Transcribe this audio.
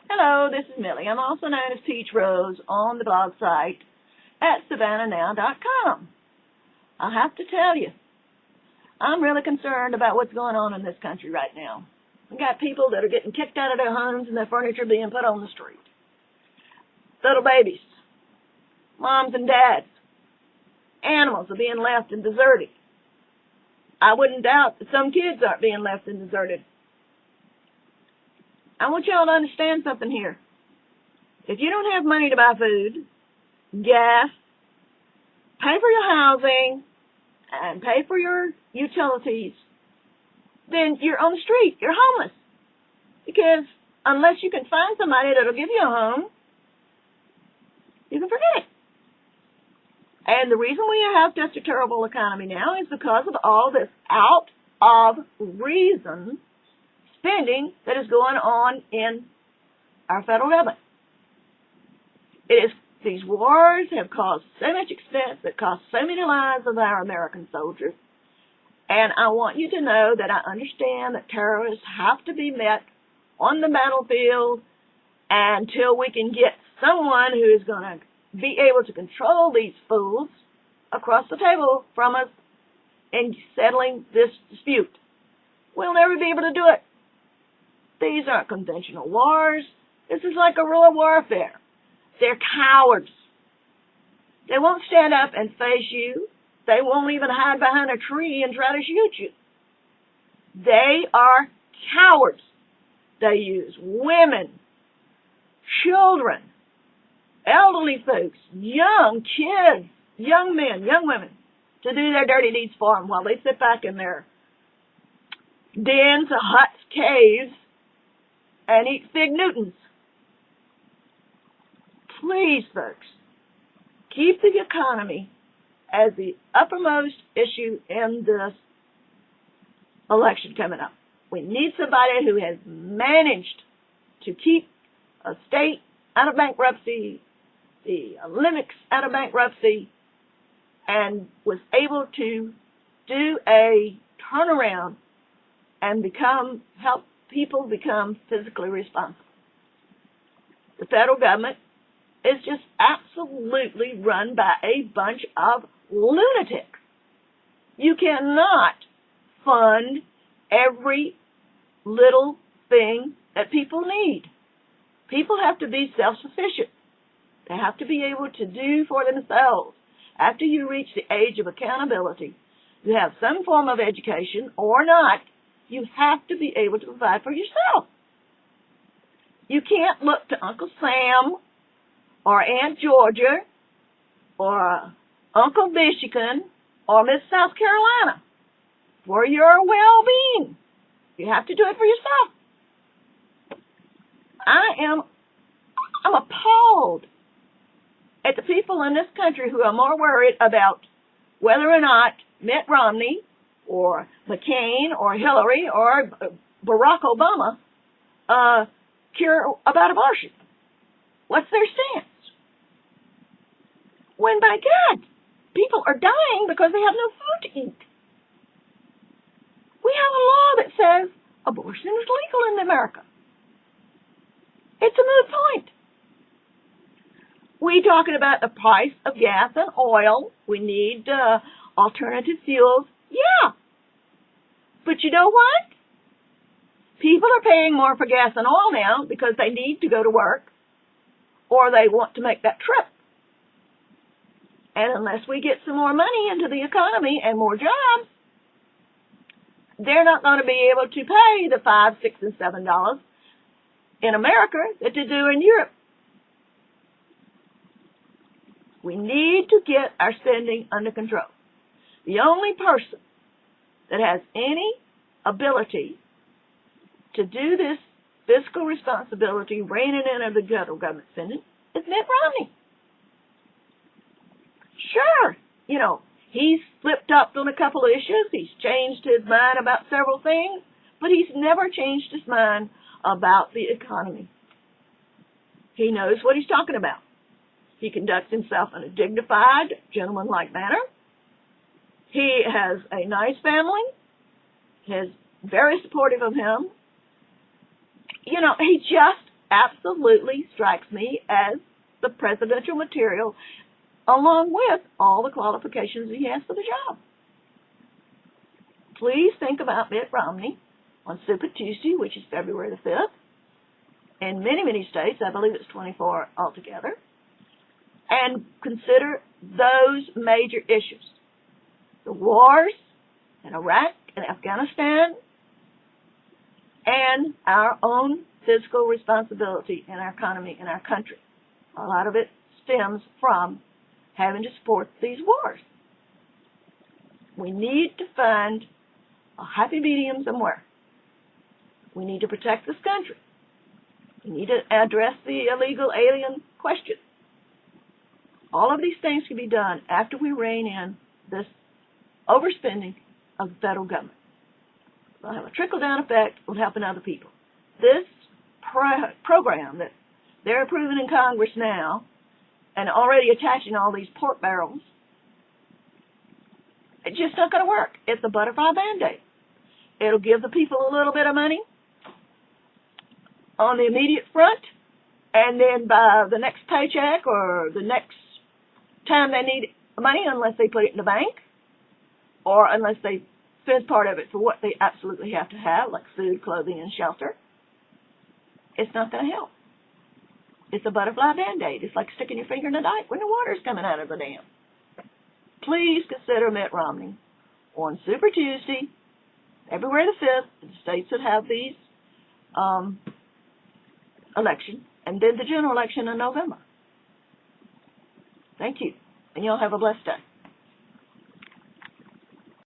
Hello, this is Millie. I'm also known as PeachRose on the blog site at SavannahNow.com. I have to tell you, I'm really concerned about what's going on in this country right now. We've got people that are getting kicked out of their homes and their furniture being put on the street. Little babies, moms and dads, animals are being left and deserted. I wouldn't doubt that some kids aren't being left and deserted. I want y'all to understand something here. If you don't have money to buy food, gas, pay for your housing, and pay for your utilities, then you're on the street. You're homeless. Because unless you can find somebody that'll give you a home, you can forget it. And the reason we have such a terrible economy now is because of all this out of reason spending that is going on in our federal government. These wars have caused so much expense that cost so many lives of our American soldiers. And I want you to know that I understand that terrorists have to be met on the battlefield until we can get someone who is going to be able to control these fools across the table from us in settling this dispute. We'll never be able to do it. These aren't conventional wars. This is like guerrilla warfare. They're cowards. They won't stand up and face you. They won't even hide behind a tree and try to shoot you. They are cowards. They use women, children, elderly folks, young kids, young men, young women to do their dirty deeds for them while they sit back in their dens, huts, caves, and eat fig Newtons. Please, folks, keep the economy as the uppermost issue in this election coming up. We need somebody who has managed to keep a state out of bankruptcy, the Olympics out of bankruptcy, and was able to do a turnaround and help people become physically responsible. The federal government is just absolutely run by a bunch of lunatics. You cannot fund every little thing that people need. People have to be self-sufficient. They have to be able to do for themselves. After you reach the age of accountability, you have some form of education or not, you have to be able to provide for yourself. You can't look to Uncle Sam or Aunt Georgia or Uncle Michigan or Miss South Carolina for your well-being. You have to do it for yourself. I'm appalled at the people in this country who are more worried about whether or not Mitt Romney or McCain or Hillary or Barack Obama care about abortion. What's their stance? When, by God, people are dying because they have no food to eat. We have a law that says abortion is legal in America. It's a moot point. We talking about the price of gas and oil. We need alternative fuels. Yeah. But you know what? People are paying more for gas and oil now because they need to go to work or they want to make that trip. And unless we get some more money into the economy and more jobs, they're not going to be able to pay the $5, $6, and $7 in America that they do in Europe. We need to get our spending under control. The only person that has any ability to do this fiscal responsibility, reining in the federal government spending, is Mitt Romney. Sure, he's flipped up on a couple of issues. He's changed his mind about several things, but he's never changed his mind about the economy. He knows what he's talking about. He conducts himself in a dignified, gentlemanlike manner. He has a nice family. He's very supportive of him. He just absolutely strikes me as the presidential material, along with all the qualifications he has for the job. Please think about Mitt Romney on Super Tuesday, which is February the 5th. In many, many states, I believe it's 24 altogether, and consider those major issues. The wars in Iraq and Afghanistan, and our own fiscal responsibility in our economy in our country. A lot of it stems from having to support these wars. We need to find a happy medium somewhere. We need to protect this country. We need to address the illegal alien question. All of these things can be done after we rein in this overspending of the federal government. It'll have a trickle-down effect on helping other people. This program that they're approving in Congress now and already attaching all these pork barrels, it's just not going to work. It's a butterfly Band-Aid. It'll give the people a little bit of money on the immediate front, and then by the next paycheck or the next time they need money, unless they put it in the bank or unless they spend part of it for what they absolutely have to have, like food, clothing, and shelter, it's not going to help. It's a butterfly Band-Aid. It's like sticking your finger in a dike when the water's coming out of the dam. Please consider Mitt Romney on Super Tuesday, February the 5th, in the states that have these elections, and then the general election in November. Thank you, and y'all have a blessed day.